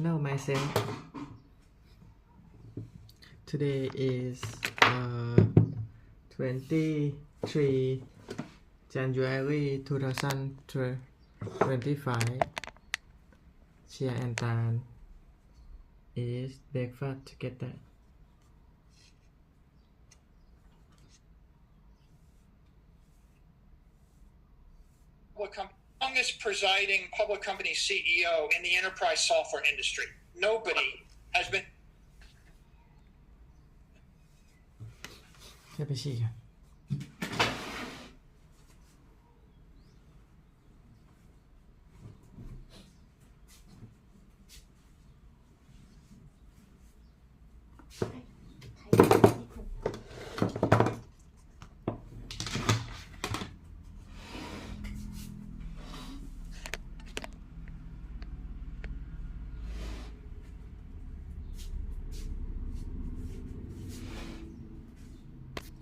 know myself. Today is 23 January 2025. Chia and Tane is breakfast together. Longest presiding public company CEO in the enterprise software industry. Nobody has been. จะไปฉี่กัน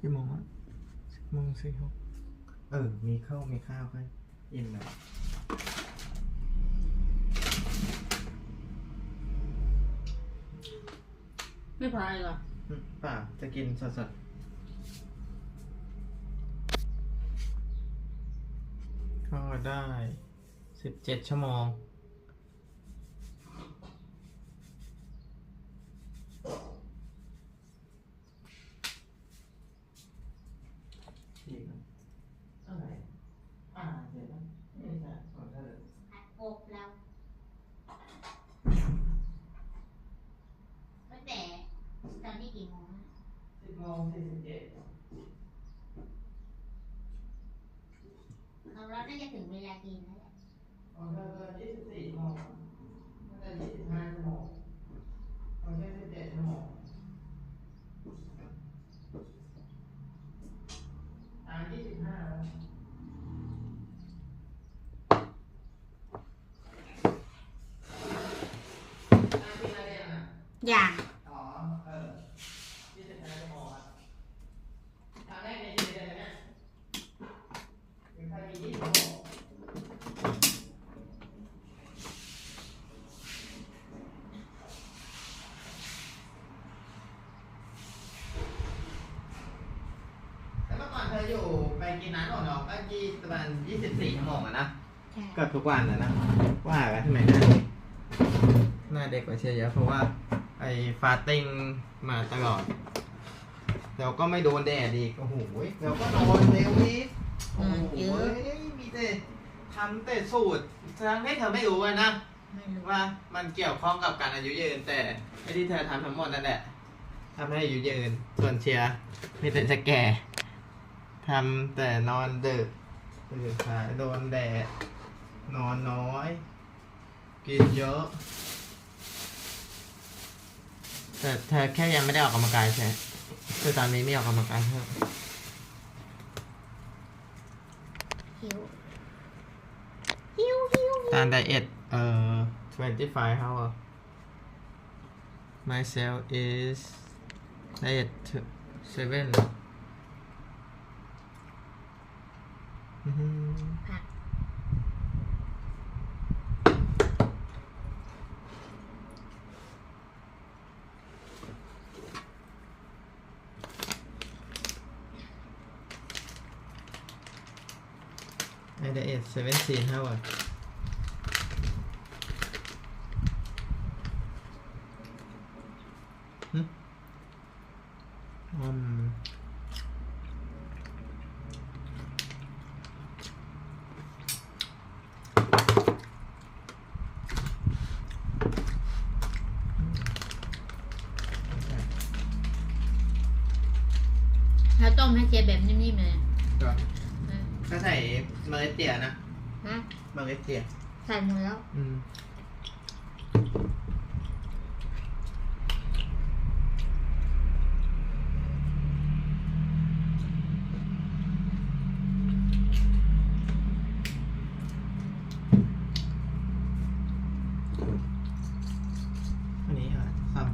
กี่โมงอ่ะ10:46มีข้าวค่อยอิ่มหน่อยไม่พออะไรหรอป่าจะกินสดๆก็ได้17 ชั่วโมงอะไรเสร็จแล้วไม่ใช่ของเธอหัดอบแล้วตั้งแต่ตอนนี้กี่โมง10:47ของเราน่าจะถึงเวลากินแล้วแหละของเธอ24 ชั่วโมงน่าจะ25 ชั่วโมงของเธอ17 ชั่วโมง25แล้วอย่าง25 ชั่วโมงครับครั้งแรกในชีวิตเลยนะเป็นใครมี20 ชั่วโมงแล้วเมื่อก่อนเธออยู่ไปกินร้านของเราก็ประมาณ24 ชั่วโมงอะนะเกือบทุกวันนะว่ากันทำไมหน้าเด็กกว่าเชียร์เยอะเพราะว่าไอ้ฟาสติ้งมาตลอดเราก็ไม่โดนแดดอีกโอ้โหเราก็นอนเร็วนิดโอ้โหมีแต่ทำแต่สูตรทั้งที่เธอไม่รู้นะว่ามันเกี่ยวข้องกับการอายุยืนแต่ไอ้ที่เธอทำทั้งหมดนั่นแหละทำให้อายุยืนส่วนเชียร์มีแต่จะแก่ทำแต่นอนดึกตื่นสายโดนแดดนอนน้อยกินเยอะแต่เธอแค่ยังไม่ได้ออกกำลังกายใช่ไหมคือตอนนี้ไม่ออกกำลังกายเพิ่มหิวตอนไดเอท25 hour myself is diet 7ผักI diet 17 hourแล้วต้มให้เจ๊แบบนิ่มๆเลยก็ใส่เมล็ดเตี๋ยนะฮะเมล็ดเตี๋ยใส่หมดแล้วอันนี้ค่ะข้าว อ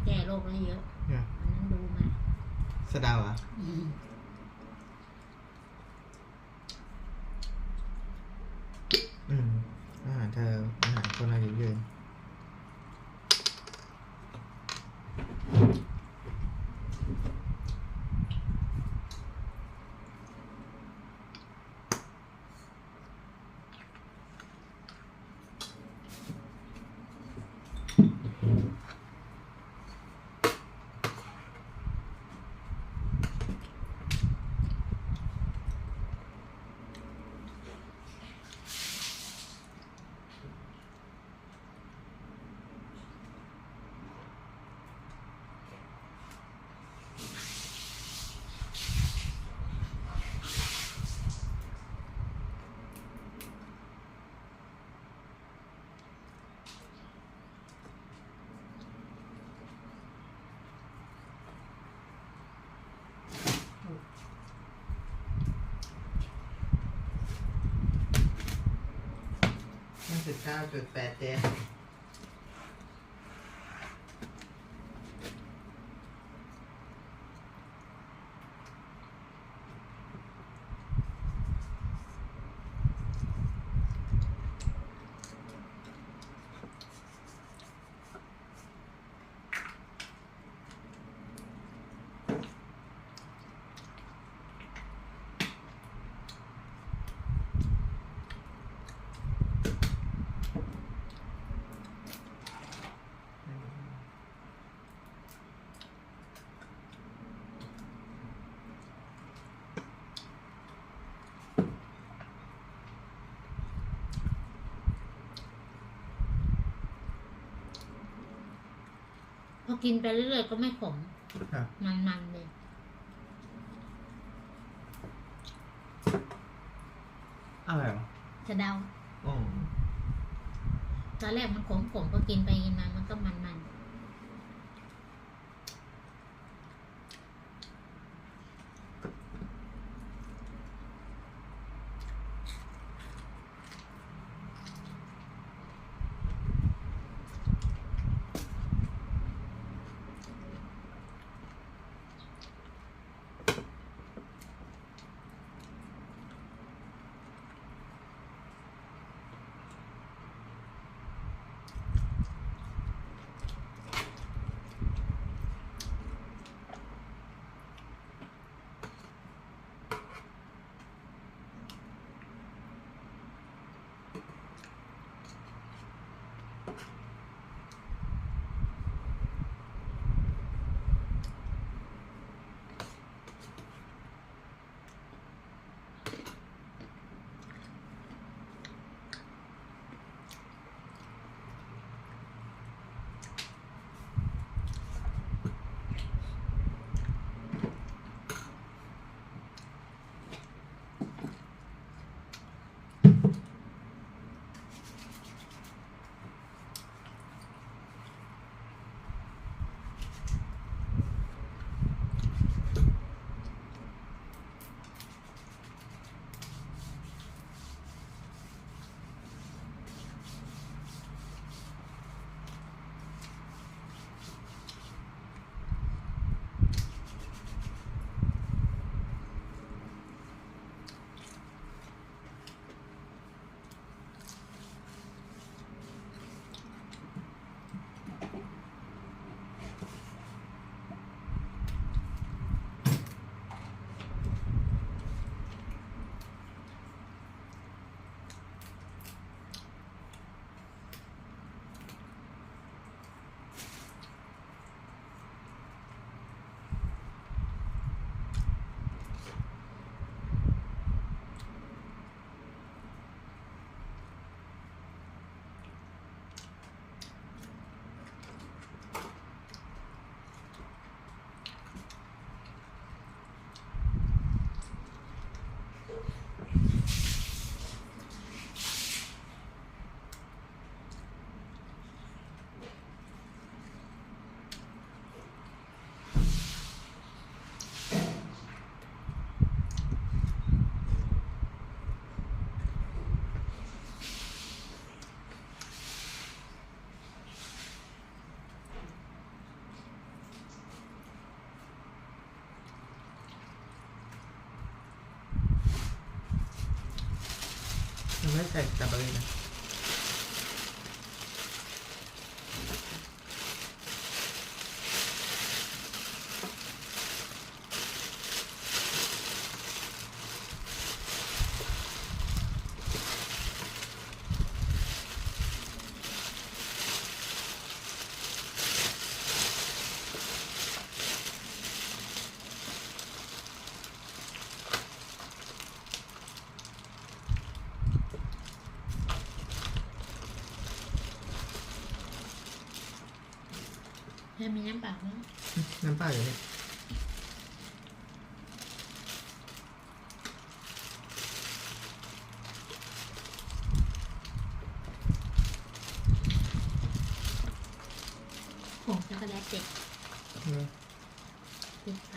แก้โรคได้เยอะ เนี่ย อันนั้นดูมา สะเดาอ่ะ อืม อาหารเธออาหารคนอายุยืน59.87พอกินไปเรื่อยๆก็ไม่ขม ครับ มันๆเลย อะไรหรอ จะเดา อ๋อ ตอนแรกมันขมๆพอกินไปกินมามันก็มันๆ มันไม่ใส่สตรอเบอรี่นะให้มีน้ำเปล่าไหม น้ำเปล่าอยู่นี่ผงช็อกโกแลตเด็ก อืม ติดไป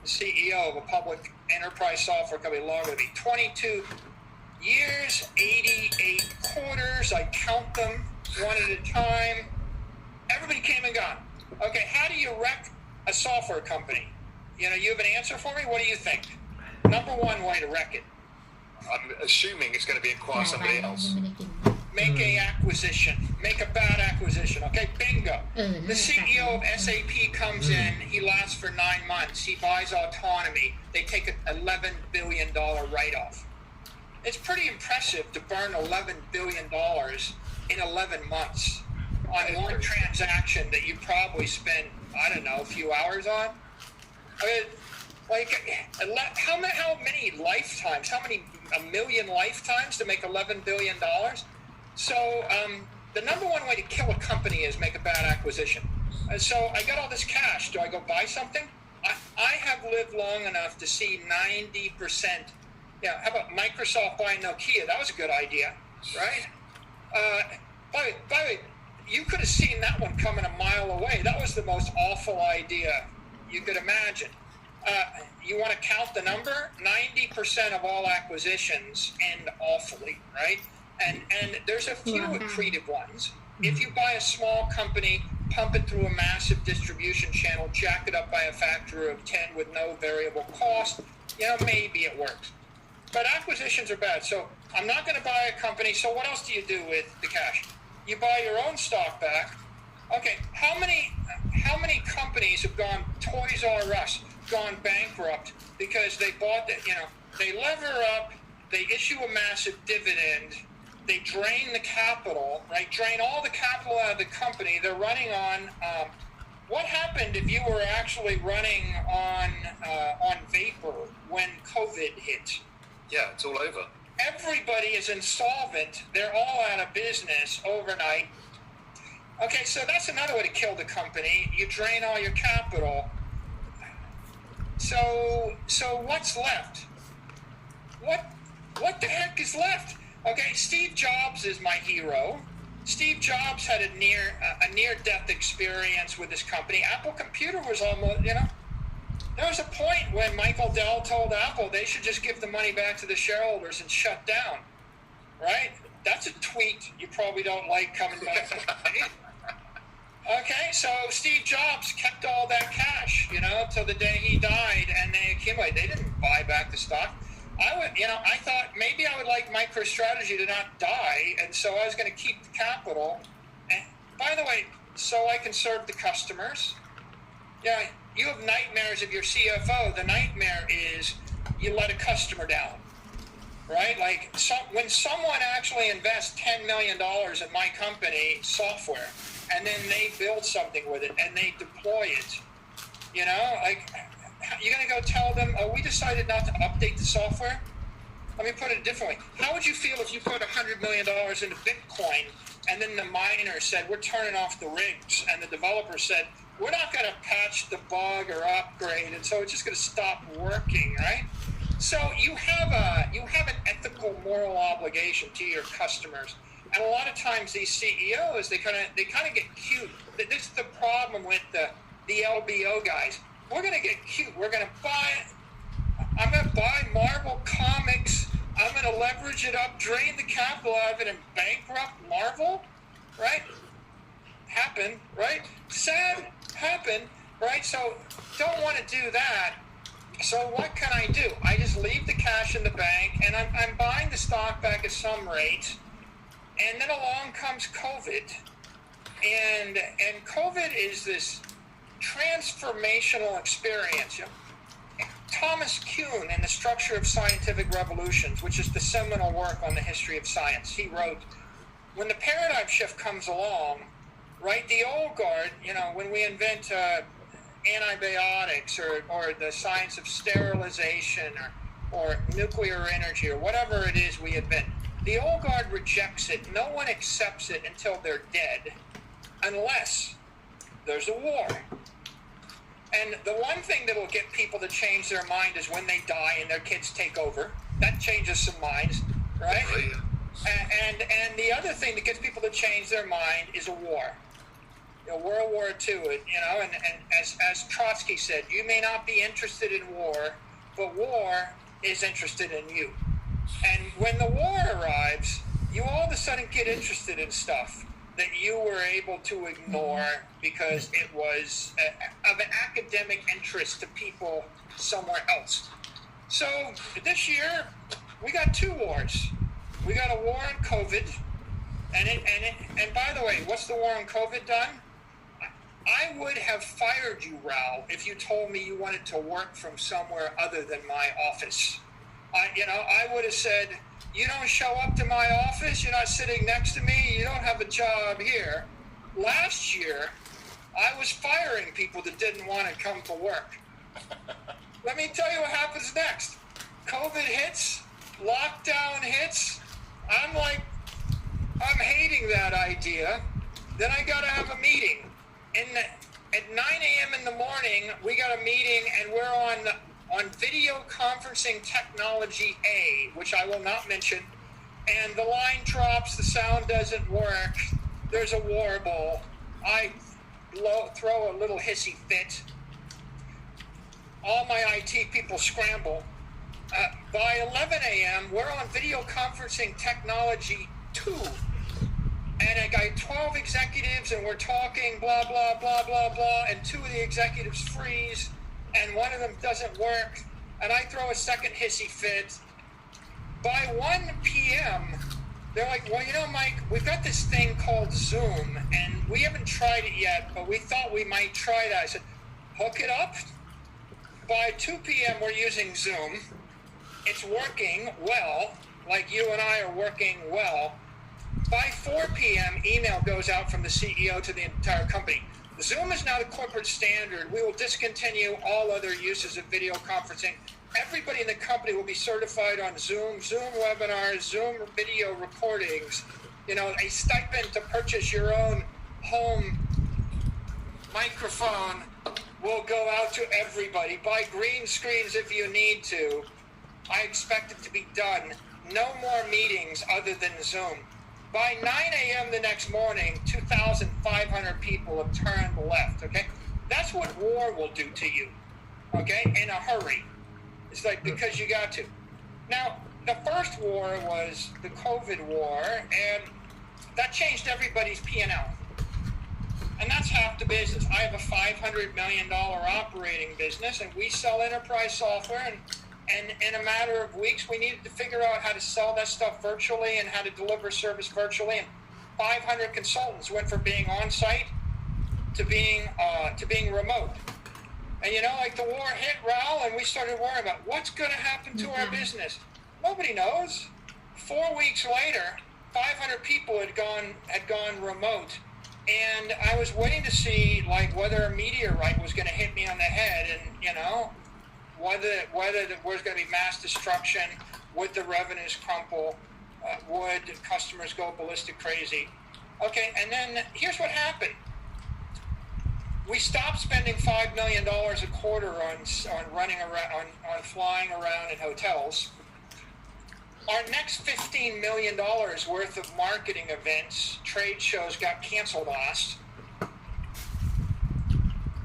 CEO of a public enterprise software company longer than me. 22 years, 88 quarters. I count them one at a time. Everybody came and gone. Okay, how do you wreck a software company? You know, you have an answer for me? What do you think? Number one way to wreck it. I'm assuming it's going to be acquire somebody ยัง else. ไม่ได้กิน Make a acquisition. Make a bad acquisition. Okay, bingo. เออ The CEO of SAP comes in. He lasts for 9 months. He buys autonomy. They take an $11 billion write-off. It's pretty impressive to burn $11 billion in 11 months on one transaction that you probably spent, I don't know, a few hours on. I mean, like, how many lifetimes? How many, a million lifetimes to make $11 billion? So the number one way to kill a company is make a bad acquisition. And so I got all this cash. Do I go buy something? I have lived long enough to see 90%. Yeah, how about Microsoft buying Nokia? That was a good idea, right? By the way, you could have seen that one coming a mile away. That was the most awful idea you could imagine. You want to count the number? 90% of all acquisitions end awfully, right? And there's a few accretive ones. If you buy a small company, pump it through a massive distribution channel, jack it up by a factor of 10 with no variable cost, you know, maybe it works. But acquisitions are bad. So I'm not going to buy a company. So what else do you do with the cash? You buy your own stock back. Okay, how many companies have gone Toys R Us, gone bankrupt because they bought that, you know, they lever up, they issue a massive dividend, they drain the capital, right? Drain all the capital out of the company. They're running on, what happened if you were actually running on vapor when COVID hit? Yeah, it's all over. Everybody is insolvent. They're all out of business overnight. Okay, so that's another way to kill the company. You drain all your capital. So what's left? What the heck is left? Okay, Steve Jobs is my hero. Steve Jobs had a near-death experience with his company. Apple Computer was almost, you know, there was a point when Michael Dell told Apple they should just give the money back to the shareholders and shut down, right? That's a tweet you probably don't like coming back from me. Okay, so Steve Jobs kept all that cash, you know, till the day he died, and they accumulated. They didn't buy back the stock. I thought maybe I would like MicroStrategy to not die, and so I was going to keep the capital. And by the way, so I can serve the customers. Yeah, you have nightmares of your CFO. The nightmare is you let a customer down, right? Like when someone actually invests $10 million in my company software, and then they build something with it and they deploy it, you know, like you're going to go tell them, oh, we decided not to update the software? Let me put it differently. How would you feel if you put $100 million into Bitcoin and then the miner said, we're turning off the rigs, and the developer said, we're not going to patch the bug or upgrade, and so it's just going to stop working, right? So you have an ethical, moral obligation to your customers. And a lot of times these CEOs, they kind of get cute. This is the problem with the LBO guys. We're going to get cute. I'm going to buy Marvel Comics. I'm going to leverage it up, drain the capital out of it, and bankrupt Marvel, right? Happened, right? Sad, happened, right? So don't want to do that. So what can I do? I just leave the cash in the bank, and I'm buying the stock back at some rate. And then along comes COVID. And COVID is this transformational experience. You know, Thomas Kuhn in The Structure of Scientific Revolutions, which is the seminal work on the history of science, he wrote, when the paradigm shift comes along, right, the old guard, you know, when we invent antibiotics or the science of sterilization or nuclear energy or whatever it is we invent, the old guard rejects it. No one accepts it until they're dead, unless there's a war. And the one thing that will get people to change their mind is when they die and their kids take over. That changes some minds, right? And the other thing that gets people to change their mind is a war. You know, World War II, you know, and as Trotsky said, you may not be interested in war, but war is interested in you. And when the war arrives, you all of a sudden get interested in stuff that you were able to ignore because it was of an academic interest to people somewhere else. So this year, we got two wars. We got a war on COVID, and by the way, what's the war on COVID done? I would have fired you, Raul, if you told me you wanted to work from somewhere other than my office. I would have said, you don't show up to my office, you're not sitting next to me, you don't have a job here. Last year, I was firing people that didn't want to come to work. Let me tell you what happens next. COVID hits, lockdown hits. I'm hating that idea. Then I got to have a meeting. At 9 a.m. in the morning, we got a meeting, and we're on video conferencing technology A, which I will not mention, and the line drops, the sound doesn't work, there's a warble, I throw a little hissy fit, all my IT people scramble. By 11 a.m., we're on video conferencing technology 2, and I got 12 executives, and we're talking blah, blah, blah, blah, blah, and 2 of the executives freeze, and one of them doesn't work, and I throw a second hissy fit. By 1 p.m., they're like, well, you know, Mike, we've got this thing called Zoom, and we haven't tried it yet, but we thought we might try that. I said, hook it up. By 2 p.m., we're using Zoom. It's working well, like you and I are working well. By 4 p.m., email goes out from the CEO to the entire company. Zoom is now the corporate standard. We will discontinue all other uses of video conferencing. Everybody in the company will be certified on Zoom, Zoom webinars, Zoom video recordings. You know, a stipend to purchase your own home microphone will go out to everybody. Buy green screens if you need to. I expect it to be done. No more meetings other than Zoom. By 9 a.m. the next morning, 2,500 people have turned left, okay? That's what war will do to you, okay, in a hurry. It's like, because you got to. Now, the first war was the COVID war, and that changed everybody's P&L. And that's half the business. I have a $500 million operating business, and we sell enterprise software, and in a matter of weeks, we needed to figure out how to sell that stuff virtually and how to deliver service virtually. And 500 consultants went from being on site to being remote. And you know, like the war hit, Raul, and we started worrying about what's going to happen to our business. Nobody knows. 4 weeks later, 500 people had gone remote, and I was waiting to see like whether a meteorite was going to hit me on the head, and you know. whether there's going to be mass destruction, would the revenues crumple, would customers go ballistic crazy? Okay, and then here's what happened. We stopped spending $5 million a quarter on running around, on flying around in hotels. Our next $15 million worth of marketing events, trade shows got canceled on us.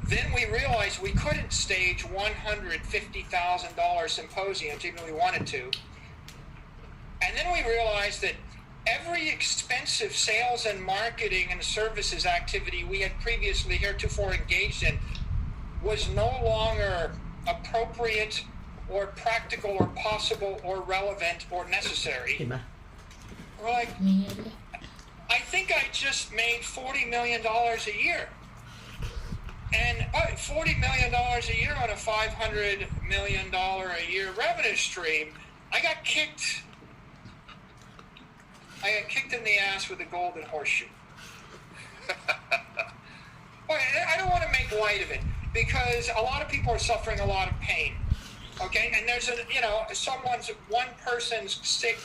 Then we realized we couldn't stage $150,000 symposiums even if we wanted to. And then we realized that every expensive sales and marketing and services activity we had previously heretofore engaged in was no longer appropriate or practical or possible or relevant or necessary. เห็นปะ We're like, มีเลย I think I just made $40 million a year. And $40 million a year on a $500 million a year revenue stream, I got kicked in the ass with a golden horseshoe. I don't want to make light of it because a lot of people are suffering a lot of pain. Okay, and there's one person's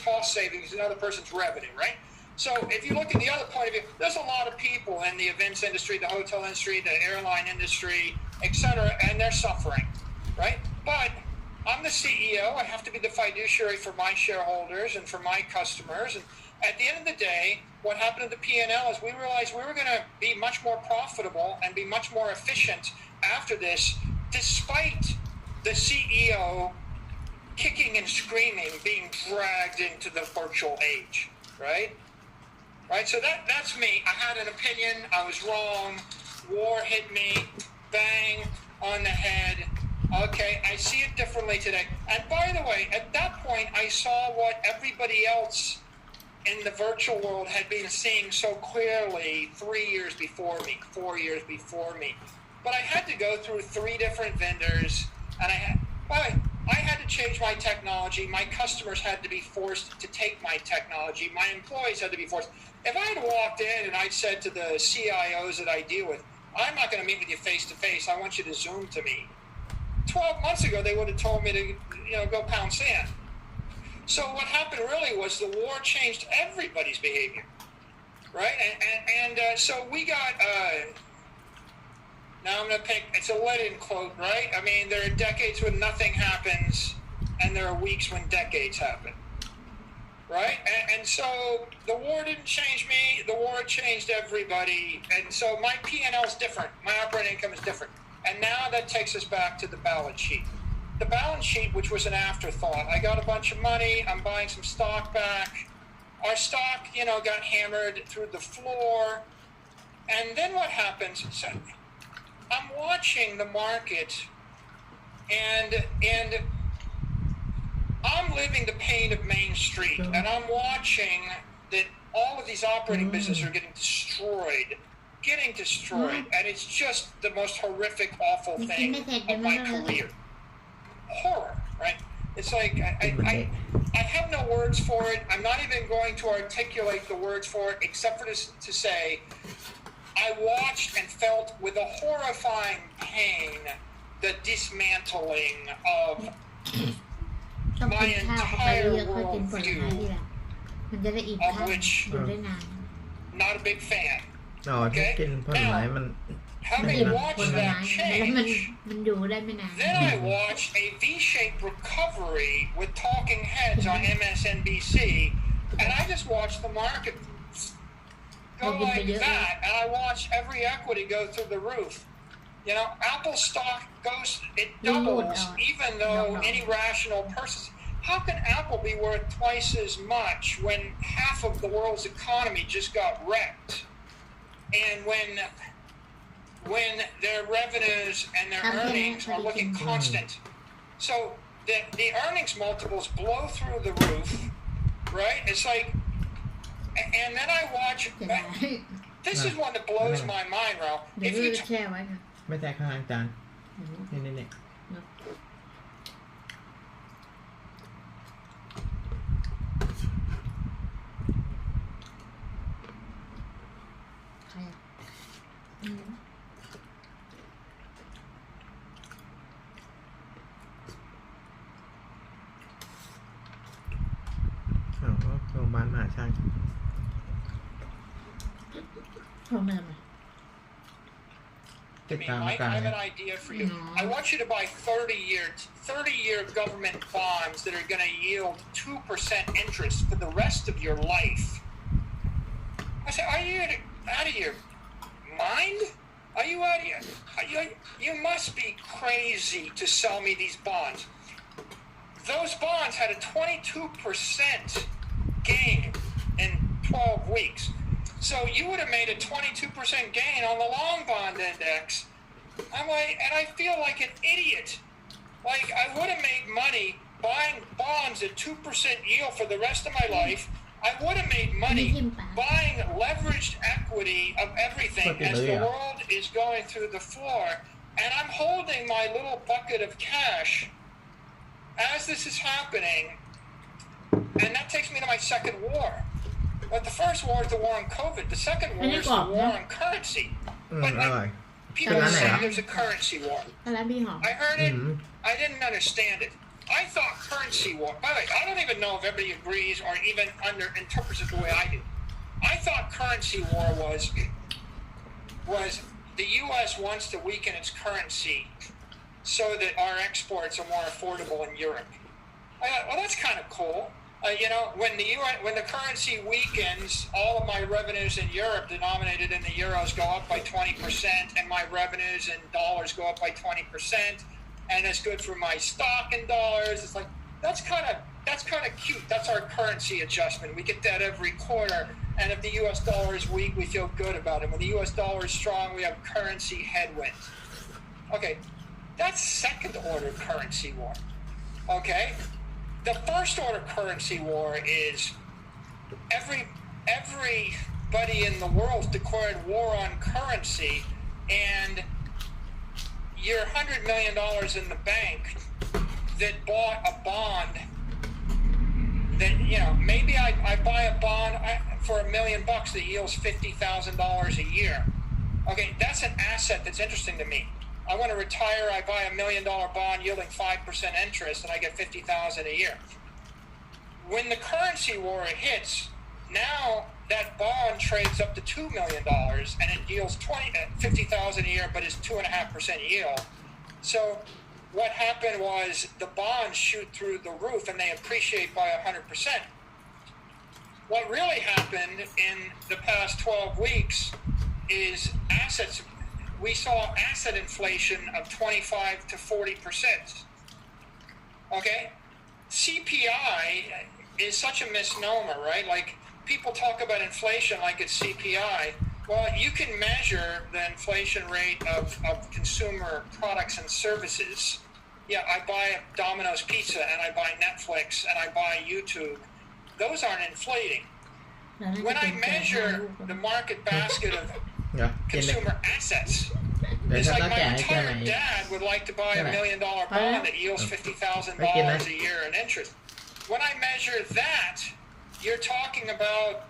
cost savings is another person's revenue, right? So if you look at the other point of view, there's a lot of people in the events industry, the hotel industry, the airline industry, etc., and they're suffering, right? But I'm the CEO. I have to be the fiduciary for my shareholders and for my customers. And at the end of the day, what happened to the P&L is we realized we were going to be much more profitable and be much more efficient after this, despite the CEO kicking and screaming, being dragged into the virtual age, right? Right, so that's me. I had an opinion. I was wrong. War hit me. Bang on the head. Okay, I see it differently today. And by the way, at that point, I saw what everybody else in the virtual world had been seeing so clearly 3 years before me, 4 years before me. But I had to go through 3 different vendors, and I had to change my technology. My customers had to be forced to take my technology. My employees had to be forced. If I had walked in and I'd said to the CIOs that I deal with, I'm not going to meet with you face to face. I want you to Zoom to me. 12 months ago, they would have told me to, go pound sand. So what happened really was the war changed everybody's behavior, right? And so we got, now I'm going to pick, it's a let-in quote, right? I mean, there are decades when nothing happens, and there are weeks when decades happen, right? And so the war didn't change me, the war changed everybody, and so my P&L is different, my operating income is different. And now that takes us back to the balance sheet. The balance sheet, which was an afterthought. I got a bunch of money, I'm buying some stock back. Our stock, got hammered through the floor. And then what happens? So I'm watching the market, and I'm living the pain of Main Street, and I'm watching that all of these operating businesses are getting destroyed, and it's just the most horrific, awful thing of my career. Horror, right? It's like I have no words for it. I'm not even going to articulate the words for it, except for to say I watched and felt with a horrifying pain the dismantling of ต้องกิ my นข้าวเข้าไปเย entire อะๆค่อยกินผลไม้ worldview, ทีหลังมันจะได้อิ่มข้าวอยู่ได้นาน not a big fan. อ๋อถ้ากินผลไม้มัน Having ผล watched ไม้ that แล้วมัน change, อยู่ได้ไม่นาน then I watched a V-shaped recovery with talking heads on MSNBC, and I just watched the market go like that, and I watched every equity go through the roof. Apple stock it doubles, even though any rational person. How can Apple be worth twice as much when half of the world's economy just got wrecked? And when their revenues and their earnings are looking constant. So the earnings multiples blow through the roof, right? It's like, and then I watch, this is one that blows my mind, Ralph. เดี๋ยว If พี่ you แช่ไว้ค่ะ ไม่แตกข้างจานนี่ ใครอ่ะอืม อ๋อโรงพยาบาลมหาชัย โทรมาทำไม ติด I mean, ตามอา I การ have an idea for you. I want you to buy 30-year government bonds that are going to yield 2% interest for the rest of your life. I said, are you out of your mind? Are you out of your... You must be crazy to sell me these bonds. Those bonds had a 22% gain in 12 weeks. So you would have made a 22% gain on the long bond index. I'm like, and I feel like an idiot. Like, I would have made money buying bonds at 2% yield for the rest of my life. I would have made money buying leveraged equity of everything as the world is going through the floor. And I'm holding my little bucket of cash as this is happening. And that takes me to my second war. But the first war is the war on COVID. The second war is the war on currency. อืม But อร่อย people are saying there's a currency war. อะไรพี่หอม I heard it. I didn't understand it. I thought currency war. By the way, I don't even know if everybody agrees or even interprets it the way I do. I thought currency war was the U.S. wants to weaken its currency so that our exports are more affordable in Europe. I thought, well, that's kind of cool. When the currency weakens, all of my revenues in Europe denominated in the euros go up by 20%, and my revenues in dollars go up by 20%, and it's good for my stock in dollars. It's like that's kind of cute. That's our currency adjustment. We get that every quarter, and if the U.S. dollar is weak, we feel good about it. When the U.S. dollar is strong, we have currency headwinds. Okay, that's second order currency war. Okay. The first order currency war is everybody in the world declared war on currency, and your $100 million in the bank that bought a bond that, maybe I buy a bond for $1 million that yields $50,000 a year. Okay, that's an asset that's interesting to me. I want to retire, I buy $1 million bond yielding 5% interest, and I get $50,000 a year. When the currency war hits, now that bond trades up to $2 million, and it yields $50,000 a year, but it's 2.5% yield. So what happened was the bonds shoot through the roof, and they appreciate by 100%. What really happened in the past 12 weeks is assets. We saw asset inflation of 25 to 40%. Okay? CPI is such a misnomer, right? Like, people talk about inflation like it's CPI. Well, you can measure the inflation rate of consumer products and services. Yeah, I buy Domino's Pizza, and I buy Netflix, and I buy YouTube. Those aren't inflating. When I measure the market basket of consumer assets, it's like my entire dad would like to buy $1 million bond that yields $50,000 a year in interest. When I measure that, you're talking about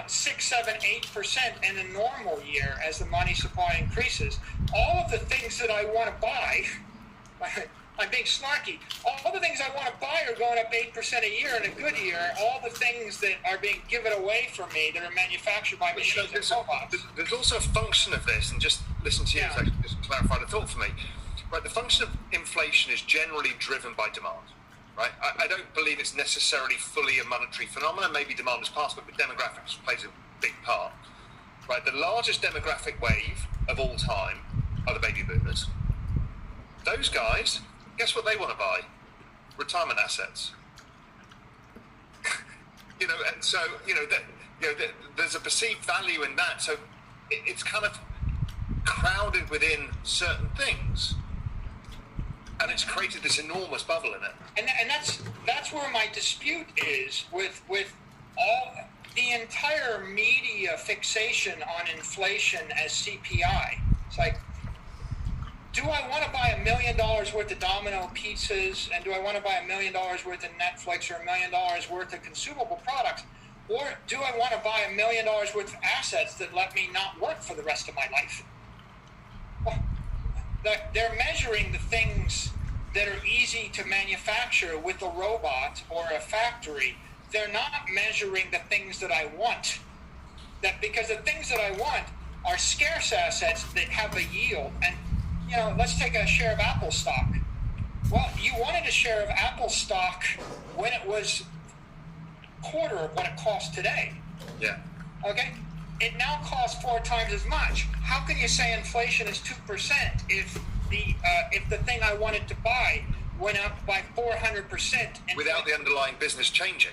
6, 7, 8% in a normal year as the money supply increases. All of the things that I want to buy, I'm being snarky, all the things I want to buy are going up 8% a year in a good year. All the things that are being given away from me that are manufactured by machines and robots. There's also a function of this, and just listen to you just clarify the thought for me. Right, the function of inflation is generally driven by demand. Right, I don't believe it's necessarily fully a monetary phenomenon. Maybe demand is part of it, but demographics plays a big part. Right, the largest demographic wave of all time are the baby boomers. Those guys, guess what they want to buy? Retirement assets. And so there's a perceived value in that. So it's kind of crowded within certain things, and it's created this enormous bubble in it. And that's where my dispute is with all the entire media fixation on inflation as CPI. It's like, do I want to buy $1 million worth of Domino pizzas, and do I want to buy $1 million worth of Netflix or $1 million worth of consumable products, or do I want to buy $1 million worth of assets that let me not work for the rest of my life? Well, they're measuring the things that are easy to manufacture with a robot or a factory they're not measuring the things that I want. That because the things that I want are scarce assets that have a yield. And, you know, let's take a share of Apple stock. Well, you wanted a share of Apple stock when it was quarter of what it costs today. Yeah. Okay? It now costs 4 times as much. How can you say inflation is 2% if the thing I wanted to buy went up by 400%? Without the underlying business changing.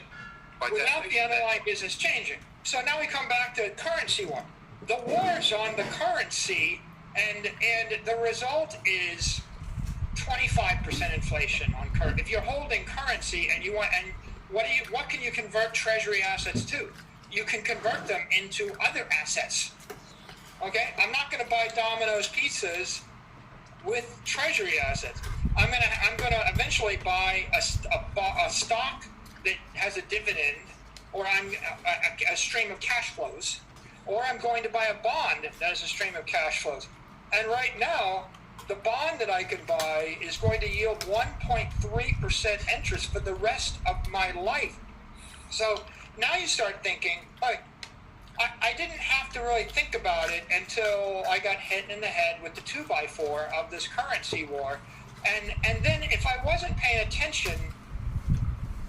Without the underlying business changing. So now we come back to currency war. The war's on the currency, and the result is 25% inflation on currency. If you're holding currency and you want, and what can you convert treasury assets to? You can convert them into other assets. Okay, I'm not going to buy Domino's pizzas with treasury assets. I'm gonna eventually buy a stock that has a dividend, or a stream of cash flows, or I'm going to buy a bond that has a stream of cash flows. And right now, the bond that I can buy is going to yield 1.3% interest for the rest of my life. So now you start thinking, like, I didn't have to really think about it until I got hit in the head with the 2x4 of this currency war. And then if I wasn't paying attention,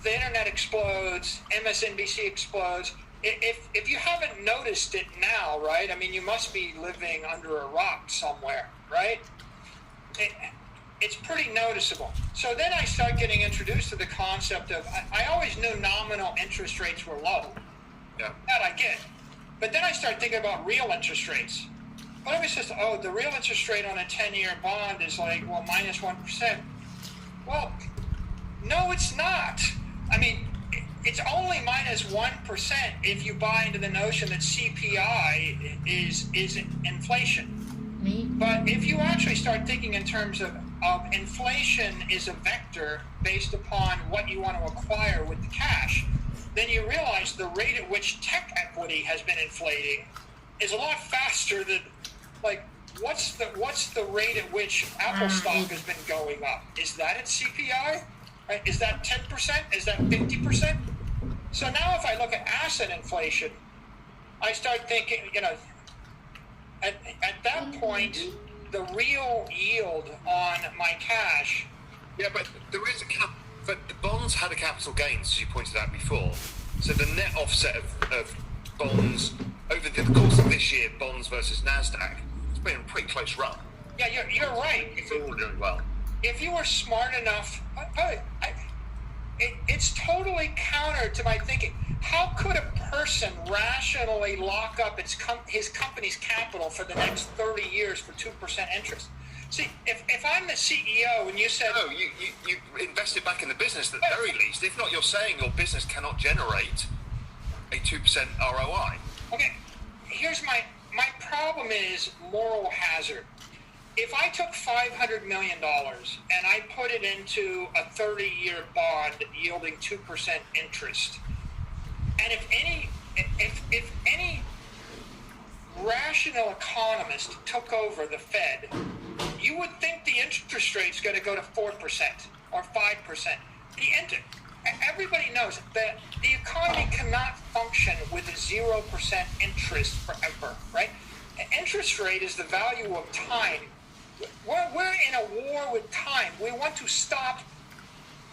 the internet explodes, MSNBC explodes. If you haven't noticed it now, right? I mean, you must be living under a rock somewhere, right? It's pretty noticeable. So then I start getting introduced to the concept of, I always knew nominal interest rates were low. Yeah. That I get. But then I start thinking about real interest rates. But it was just, the real interest rate on a 10-year bond is like, well, minus 1%. Well, no, it's not. I mean, it's only minus 1% if you buy into the notion that CPI is inflation. But if you actually start thinking in terms of inflation is a vector based upon what you want to acquire with the cash, then you realize the rate at which tech equity has been inflating is a lot faster than, like, what's the rate at which Apple stock has been going up? Is that at CPI? Right? Is that 10%? Is that 50%? So now if I look at asset inflation, I start thinking, you know, at that point, the real yield on my cash. Yeah, but there is a cap. But the bonds had a capital gains, as you pointed out before. So the net offset of bonds over the course of this year, bonds versus Nasdaq, it's been a pretty close run. Yeah, you're right. It's all doing well. If you were smart enough, it's totally counter to my thinking. How could a person rationally lock up his company's capital for the next 30 years for 2% interest? See, if I'm the CEO and you said... No, you invested back in the business at the very least. If not, you're saying your business cannot generate a 2% ROI. Okay, here's my problem is moral hazard. If I took $500 million and I put it into a 30-year bond yielding 2% interest, and if any rational economist took over the Fed, you would think the interest rate's going to go to 4% or 5%. Everybody knows that the economy cannot function with a 0% interest forever, right? Interest rate is the value of time. We're in a war with time. We want to stop.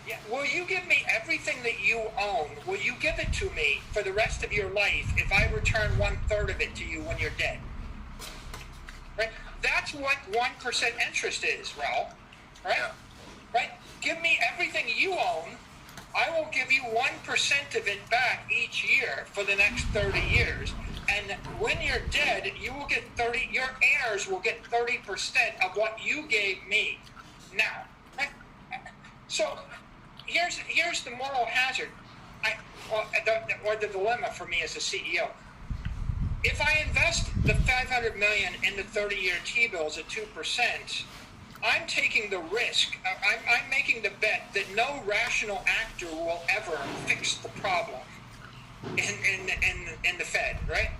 Yeah, will you give me everything that you own? Will you give it to me for the rest of your life if I return 1/3 of it to you when you're dead? Right? That's what 1% interest is, Ralph. Right? Yeah. Right? Give me everything you own. I will give you 1% of it back each year for the next 30 years. And when you're dead, you will get 30. Your heirs will get 30% of what you gave me. Now, right? So here's the moral hazard, or the dilemma for me as a CEO. If I invest the $500 million into 30-year T-bills at 2%, I'm taking the risk. I'm making the bet that no rational actor will ever fix the problem in the Fed, right?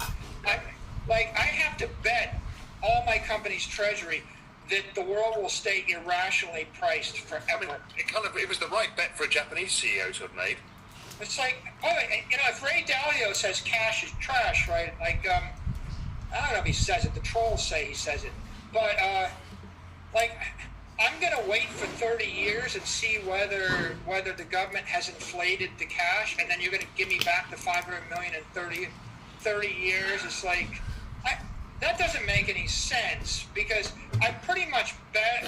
I have to bet all my company's treasury that the world will stay irrationally priced forever. I mean, it was the right bet for a Japanese CEO to have made. It's like, if Ray Dalio says cash is trash, right? Like, I don't know if he says it. The trolls say he says it, but I'm gonna wait for 30 years and see whether the government has inflated the cash, and then you're gonna give me back the 500 million in 30 years. It's like, that doesn't make any sense, because I pretty much bet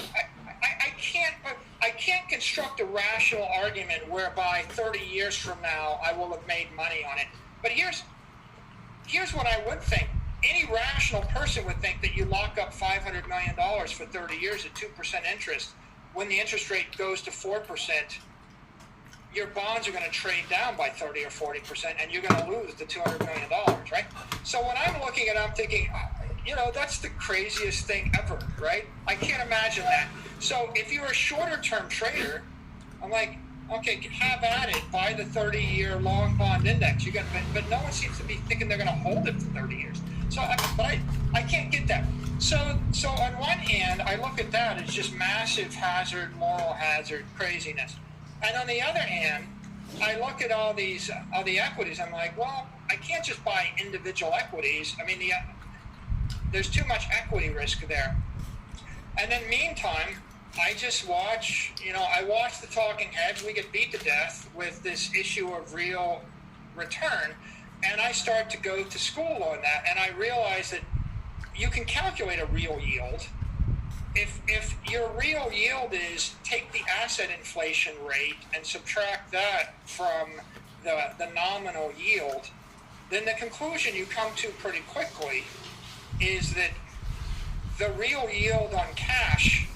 I can't construct a rational argument whereby 30 years from now I will have made money on it. But here's what I would think. Any rational person would think that you lock up $500 million for 30 years at 2% interest. When the interest rate goes to 4%, your bonds are going to trade down by 30 or 40%, and you're going to lose the $200 million, right? So when I'm looking at it, I'm thinking, that's the craziest thing ever, right? I can't imagine that. So if you're a shorter-term trader, I'm like, okay, have at it. Buy the 30-year long bond index. But no one seems to be thinking they're going to hold it for 30 years. So, I can't get that. So on one hand, I look at that as just massive hazard, moral hazard, craziness. And on the other hand, I look at all the equities. I'm like, well, I can't just buy individual equities. I mean, there's too much equity risk there. And then meantime, I just watch, I watch the talking heads. We get beat to death with this issue of real return. And I start to go to school on that. And I realize that you can calculate a real yield. If your real yield is take the asset inflation rate and subtract that from the nominal yield, then the conclusion you come to pretty quickly is that the real yield on cash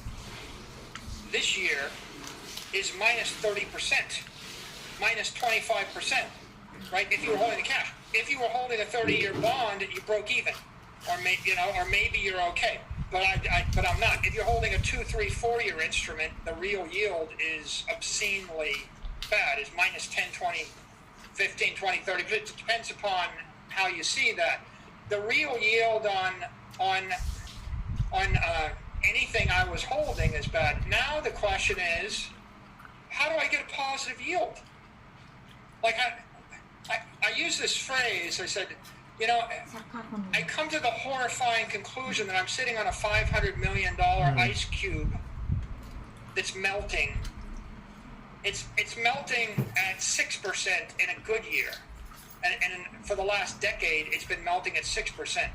this year is minus 30%, minus 25%, right? If you were holding the cash. If you were holding a 30-year bond, you broke even, or maybe you're okay. But I'm not. If you're holding a 2, 3, 4-year instrument, the real yield is obscenely bad. It's minus 10, 20, 15, 20, 30. But it depends upon how you see that. The real yield on anything I was holding is bad. Now the question is, how do I get a positive yield? Like I use this phrase. I said, I come to the horrifying conclusion that I'm sitting on a $500 million ice cube that's melting. It's melting at 6% in a good year. And for the last decade, it's been melting at 6%.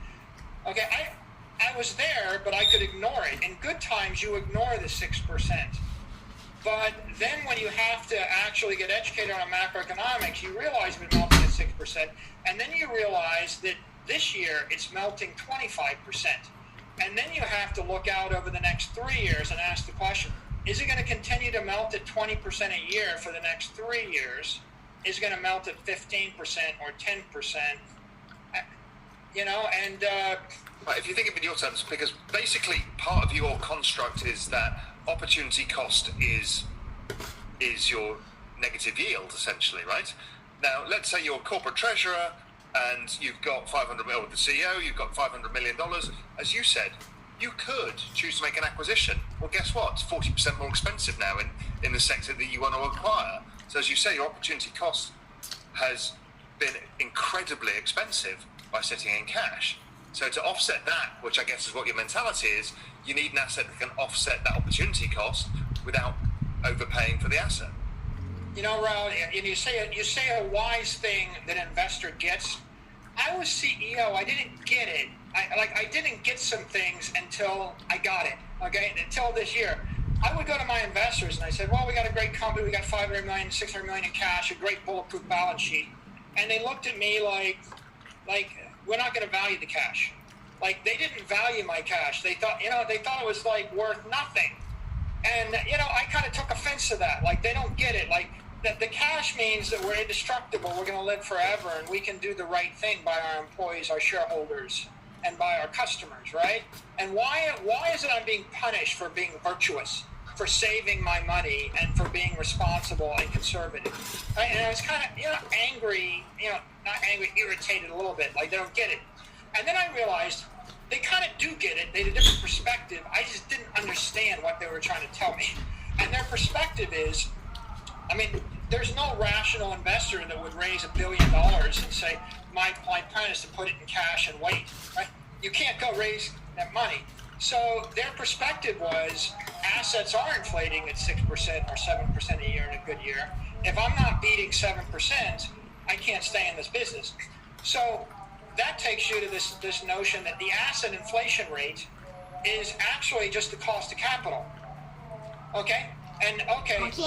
Okay, I was there, but I could ignore it. In good times, you ignore the 6%. But then when you have to actually get educated on macroeconomics, you realize it's been melting at 6%. And then you realize that this year it's melting 25%. And then you have to look out over the next 3 years and ask the question, is it going to continue to melt at 20% a year for the next 3 years? Is it going to melt at 15% or 10%? If you think of it in your terms, because basically part of your construct is that opportunity cost is your negative yield, essentially, right? Now, let's say you're a corporate treasurer and you've got 500 million, with the CEO, you've got $500 million. As you said, you could choose to make an acquisition. Well, guess what? It's 40% more expensive now in the sector that you want to acquire. So as you say, your opportunity cost has been incredibly expensive by sitting in cash. So to offset that, which I guess is what your mentality is, you need an asset that can offset that opportunity cost without overpaying for the asset. Raul, and you say a wise thing that an investor gets. I was CEO. I didn't get it. I didn't get some things until I got it. Okay, until this year. I would go to my investors and I said, well, we got a great company. We got $500 million, $600 million in cash, a great bulletproof balance sheet. And they looked at me like we're not going to value the cash. Like, they didn't value my cash. They thought it was like worth nothing. And, I kind of took offense to that. Like, they don't get it. Like, that the cash means that we're indestructible. We're going to live forever and we can do the right thing by our employees, our shareholders, and by our customers, right? And why is it I'm being punished for being virtuous, for saving my money, and for being responsible and conservative? Right? And I was kind of, angry, not angry, irritated a little bit, like they don't get it. And then I realized they kind of do get it. They had a different perspective. I just didn't understand what they were trying to tell me. And their perspective is, there's no rational investor that would raise $1 billion and say, my plan is to put it in cash and wait, right? You can't go raise that money. So their perspective was assets are inflating at 6% or 7% a year in a good year. If I'm not beating 7%, I can't stay in this business. So that takes you to this notion that the asset inflation rate is actually just the cost of capital. Okay? And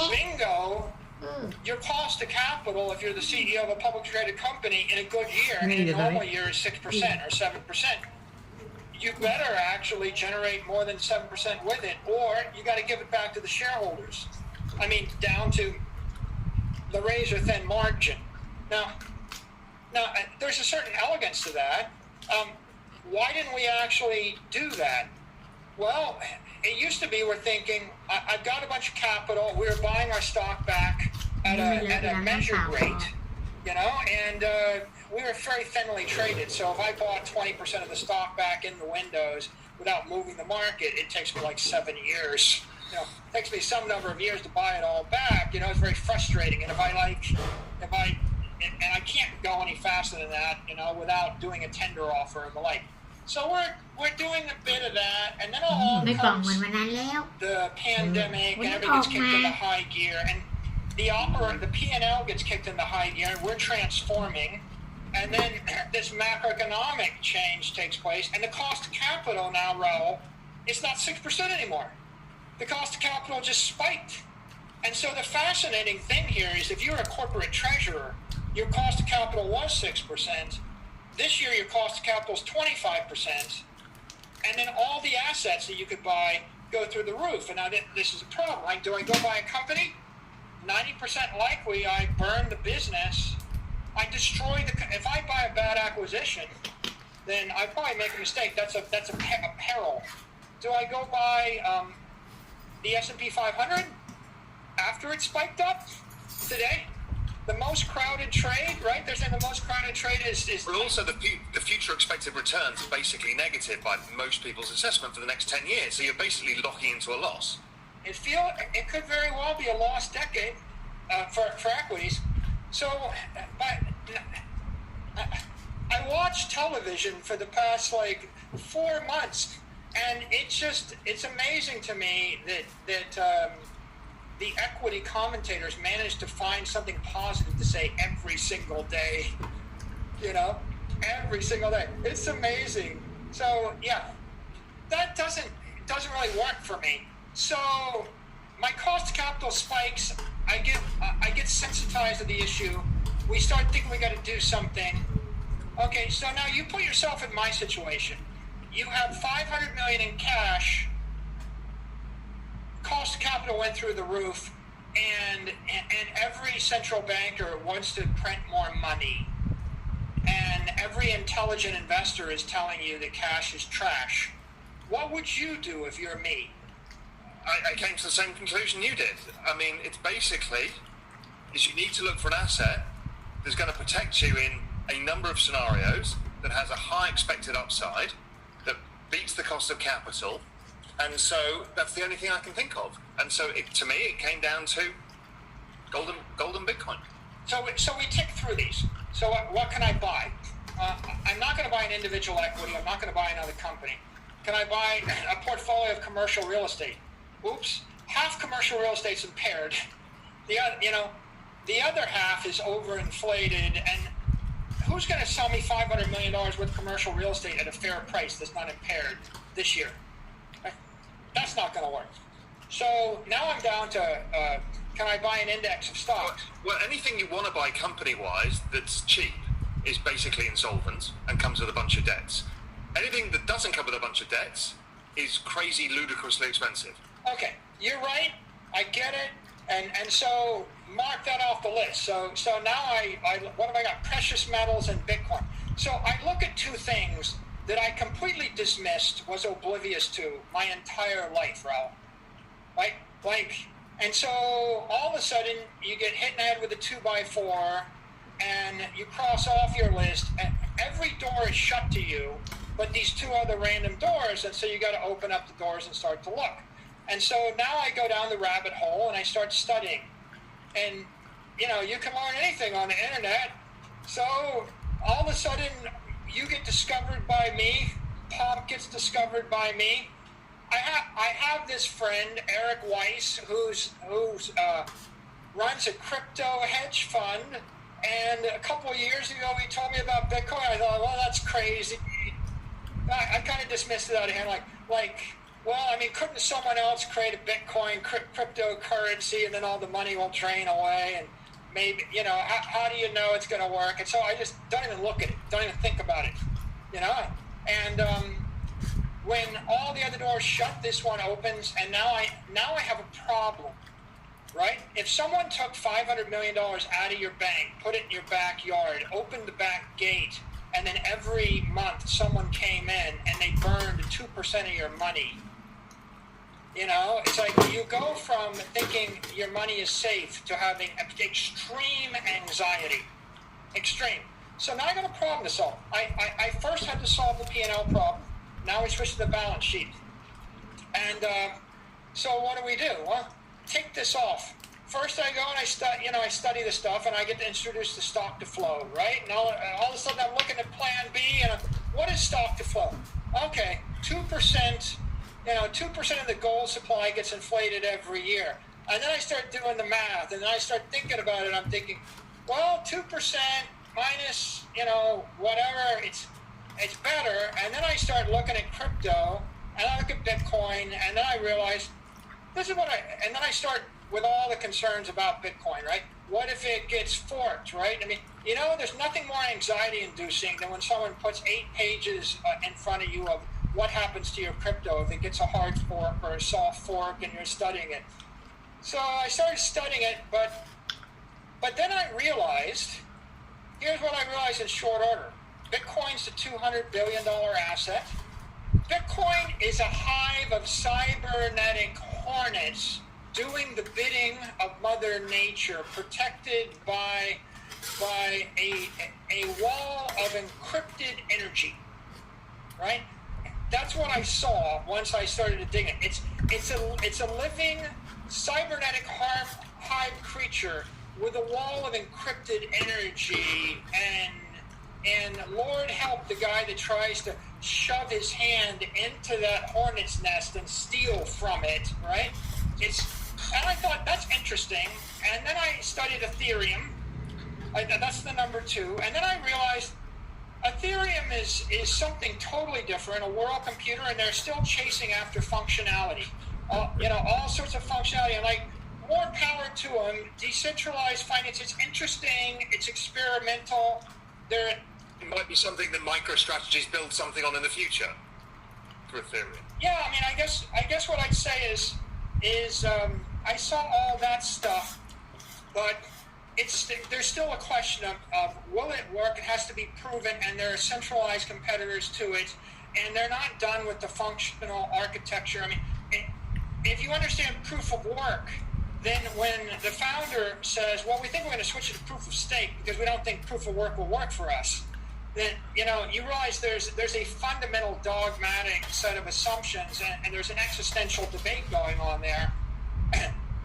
bingo, your cost of capital, if you're the CEO of a publicly traded company in a good year, in a normal year is 6% or 7%. You better actually generate more than 7% with it, or you got to give it back to the shareholders. I mean, down to the razor thin margin. Now, there's a certain elegance to that. Why didn't we actually do that? Well, it used to be we're thinking, I've got a bunch of capital. We were buying our stock back at a measured rate, you know, and we were very thinly traded. So if I bought 20% of the stock back in the windows without moving the market, it takes me like 7 years. You know, it takes me some number of years to buy it all back. You know, it's very frustrating. And I can't go any faster than that, you know, without doing a tender offer and the like. So we're doing a bit of that, and then all comes the pandemic, and everything gets kicked into high gear, and the P&L gets kicked into high gear, and we're transforming, and then this macroeconomic change takes place, and the cost of capital now, Raul, it's not 6% anymore. The cost of capital just spiked. And so the fascinating thing here is if you're a corporate treasurer, your cost of capital was 6%. This year, your cost of capital is 25%. And then all the assets that you could buy go through the roof. And now this is a problem. Like, do I go buy a company? 90% likely I burn the business. I destroy if I buy a bad acquisition, then I probably make a mistake. That's a peril. Do I go buy the S&P 500 after it spiked up today? The most crowded trade, right? They're saying the most crowded trade is but also the future expected returns are basically negative by most people's assessment for the next 10 years. So you're basically locking into a loss. It could very well be a lost decade for equities. So, I watched television for the past 4 months, and it's amazing to me that the equity commentators manage to find something positive to say every single day, you know, every single day. It's amazing. So yeah, that doesn't really work for me. So my cost of capital spikes. I get sensitized to the issue. We start thinking we got to do something. Okay, so now you put yourself in my situation. You have $500 million in cash. Cost of capital went through the roof, and every central banker wants to print more money, and every intelligent investor is telling you that cash is trash. What would you do if you're me? I came to the same conclusion you did. I mean, it's basically is you need to look for an asset that's going to protect you in a number of scenarios, that has a high expected upside, that beats the cost of capital. And so that's the only thing I can think of. And so to me, it came down to gold and Bitcoin. So we tick through these. So what can I buy? I'm not going to buy an individual equity. I'm not going to buy another company. Can I buy a portfolio of commercial real estate? Oops. Half commercial real estate's impaired. The other half is overinflated. And who's going to sell me $500 million worth of commercial real estate at a fair price that's not impaired this year? That's not going to work. So now I'm down to, can I buy an index of stocks? Well, anything you want to buy company-wise that's cheap is basically insolvent and comes with a bunch of debts. Anything that doesn't come with a bunch of debts is crazy, ludicrously expensive. Okay, you're right. I get it. And so mark that off the list. So now what have I got? Precious metals and Bitcoin. So I look at two things that I completely dismissed, was oblivious to my entire life, Raul. Right? And so all of a sudden you get hit in the head with a 2x4 and you cross off your list, and every door is shut to you, but these two other random doors, and so you got to open up the doors and start to look. And so now I go down the rabbit hole and I start studying. And you can learn anything on the internet. So all of a sudden, you get discovered by me. Pop gets discovered by me. I have this friend, Eric Weiss, who's runs a crypto hedge fund. And a couple of years ago, he told me about Bitcoin. I thought, well, that's crazy. I kind of dismissed it out of hand, well, I mean, couldn't someone else create a Bitcoin cryptocurrency and then all the money will drain away? And maybe, how do you know it's going to work? And so I just don't even look at it, don't even think about it, And when all the other doors shut, this one opens, and now I have a problem, right? If someone took $500 million out of your bank, put it in your backyard, opened the back gate, and then every month someone came in and they burned 2% of your money, it's like you go from thinking your money is safe to having extreme anxiety. Extreme. So now I got a problem to solve. I first had to solve the P&L problem. Now we switch to the balance sheet. And so what do? Well, take this off. First I go and I study the stuff, and I get to introduce the stock to flow, right? And all of a sudden I'm looking at plan B, and what is stock to flow? Okay, 2%, 2% of the gold supply gets inflated every year. And then I start doing the math, and then I start thinking about it. I'm thinking, well, 2% minus, whatever, it's better. And then I start looking at crypto, and I look at Bitcoin, and then I realize, and then I start with all the concerns about Bitcoin, right? What if it gets forked, right? I mean, there's nothing more anxiety-inducing than when someone puts 8 pages in front of you of what happens to your crypto if it gets a hard fork or a soft fork and you're studying it. So I started studying it, but then I realized, here's what I realized in short order. Bitcoin's a $200 billion asset. Bitcoin is a hive of cybernetic hornets doing the bidding of Mother Nature, protected by a wall of encrypted energy, right? That's what I saw once I started to dig it. It's a living cybernetic hive creature with a wall of encrypted energy, and Lord help the guy that tries to shove his hand into that hornet's nest and steal from it, right? And I thought, that's interesting. And then I studied Ethereum. That's the number 2. And then I realized Ethereum is something totally different, a world computer, and they're still chasing after functionality. All sorts of functionality. And more power to them. Decentralized finance, it's interesting. It's experimental. It might be something that MicroStrategy's build something on in the future for Ethereum. Yeah, I mean, I guess what I'd say is I saw all that stuff, but there's still a question of will it work? It has to be proven, and there are centralized competitors to it, and they're not done with the functional architecture. I mean, if you understand proof of work, then when the founder says, well, we think we're going to switch it to proof of stake because we don't think proof of work will work for us, then you realize there's a fundamental dogmatic set of assumptions, and there's an existential debate going on there.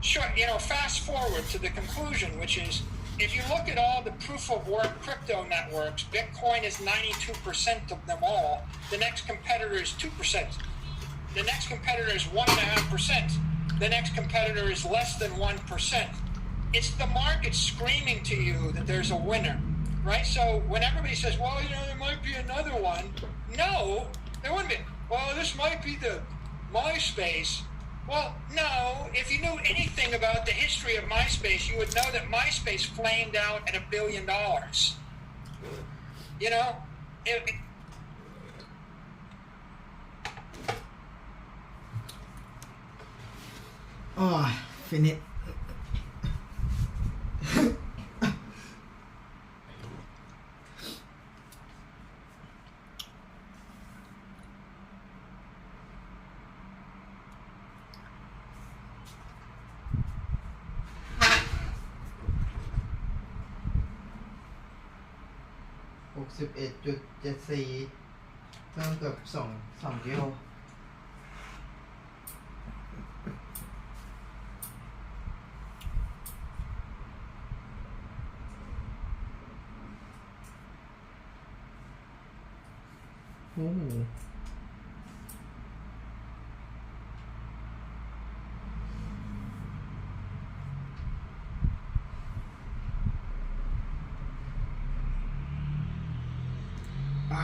Sure, fast forward to the conclusion, which is, if you look at all the proof of work crypto networks, Bitcoin is 92% of them all. The next competitor is 2%. The next competitor is 1.5%. The next competitor is less than 1%. It's the market screaming to you that there's a winner, right? So when everybody says, well, there might be another one. No, there wouldn't be. Well, this might be the MySpace. Well, no, if you knew anything about the history of MySpace, you would know that MySpace flamed out at $1 billion. Finit. 61.74 เพิ่มเกือบ2กิโล โอ้โหอ่า